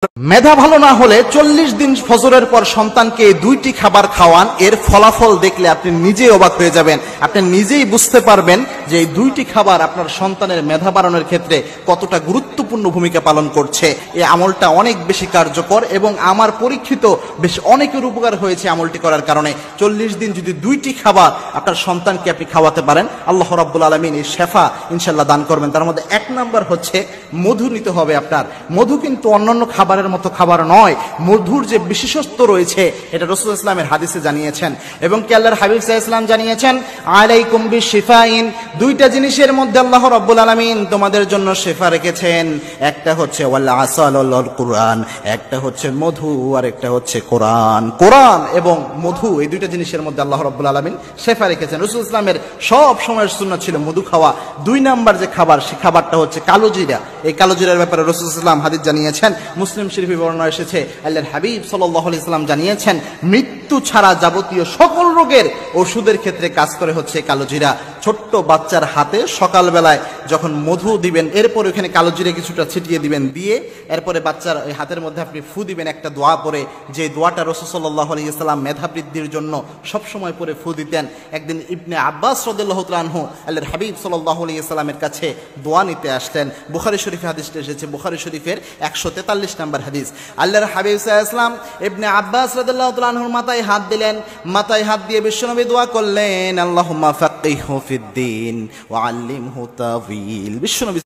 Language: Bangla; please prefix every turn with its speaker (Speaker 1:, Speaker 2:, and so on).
Speaker 1: মেধা ভালো না হলে 40 দিন ফজরের পর সন্তানকে 2টি খাবার খাওয়ান, এর ফলাফল দেখলে আপনি নিজেই অবাক হয়ে যাবেন। আপনি নিজেই বুঝতে পারবেন যে এই 2টি খাবার আপনার সন্তানের মেধা বাড়ানোর ক্ষেত্রে কতটা গুরুত্বপূর্ণ ভূমিকা পালন করছে। এই আমলটা অনেক বেশি কার্যকর এবং আমার পরীক্ষিত বেশ অনেকের উপকার হয়েছে আমলটি করার কারণে। 40 দিন যদি 2টি খাবার আপনার সন্তানকে আপনি খাওয়াতে পারেন, আল্লাহ রাব্বুল আলামিন এই শেফা ইনশাআল্লাহ দান করবেন। তার মধ্যে 1 নাম্বার হচ্ছে মধু নিতে হবে আপনার। মধু কিন্তু অন্যান্য খাবারের মতো খাবার নয়, মধুর যে বিশেষত্ব রয়েছে এটা রাসূলুল্লাহ সাল্লাল্লাহু আলাইহি ওয়াসাল্লামের হাদিসে জানিয়েছেন এবং কি আল্লাহর হাবিব সাল্লাল্লাহু আলাইহি ওয়াসাল্লাম জানিয়েছেন, আলাইকুম বিশিফাইন, 2টা জিনিসের মধ্যে আল্লাহ রাব্বুল আলামিন তোমাদের জন্য শেফা রেখেছেন। একটা হচ্ছে ওয়াল আসাল ওয়াল কুরআন, একটা হচ্ছে মধু আর একটা হচ্ছে কোরআন। কোরআন এবং মধু এই 2টা জিনিসের মধ্যে আল্লাহ রাব্বুল আলামিন শেফা রেখেছেন। রাসূলুল্লাহ সাল্লাল্লাহু আলাইহি ওয়াসাল্লামের সব সময়ের সুন্নাত ছিল মধু খাওয়া। 2 নাম্বার যে খাবার, সেই খাবারটা হচ্ছে কালো জিরা। এই কালো জিরার ব্যাপারে রাসূলুল্লাহ সাল্লাল্লাহু আলাইহি ওয়াসাল্লাম হাদিস জানিয়েছেন, মুসলিম শরীফে বর্ণনা এসেছে, আল্লাহর হাবিব সাল্লাল্লাহু আলাইহি ওয়াসাল্লাম জানিয়েছেন, মৃত্যু ছাড়া যাবতীয় সকল রোগের ওষুধের ক্ষেত্রে কাজ করে হচ্ছে কালো জিরা। ছোট্ট বাচ্চার হাতে সকালবেলায় যখন মধু দিবেন, এরপর ওখানে কালো জিরা কিছুটা ছিটিয়ে দিবেন, দিয়ে এরপরে বাচ্চার ওই হাতের মধ্যে আপনি ফু দিবেন একটা দোয়া পড়ে, যে দোয়াটা রাসূল সাল্লাল্লাহু আলাইহি ওয়াসাল্লাম মেধা বৃদ্ধির জন্য সব সময় পরে ফু দিতেন। একদিন ইবনে আব্বাস রাদিয়াল্লাহু তাআলা আনহু আল্লাহর হাবিব সাল্লাল্লাহু আলাইহি ওয়াসাল্লামের কাছে দোয়া নিতে আসলেন। বুখারী শরীফে হাদিসটা এসেছে, বুখারী শরীফের 143 নম্বর হাদিস। আল্লাহর হাবিব সাল্লাল্লাহু আলাইহি ওয়াসাল্লাম ইবনে আব্বাস রাদিয়াল্লাহু তাআলা আনহুর মাথায় হাত দিলেন, মাথায় হাত দিয়ে বিশ্বনবী দোয়া করলেন, আল্লাহুম্মা ফাক্কিহহু ফিদ্দীন ওয়া আল্লিমহু তাওয়ীল। বিশ্বনবী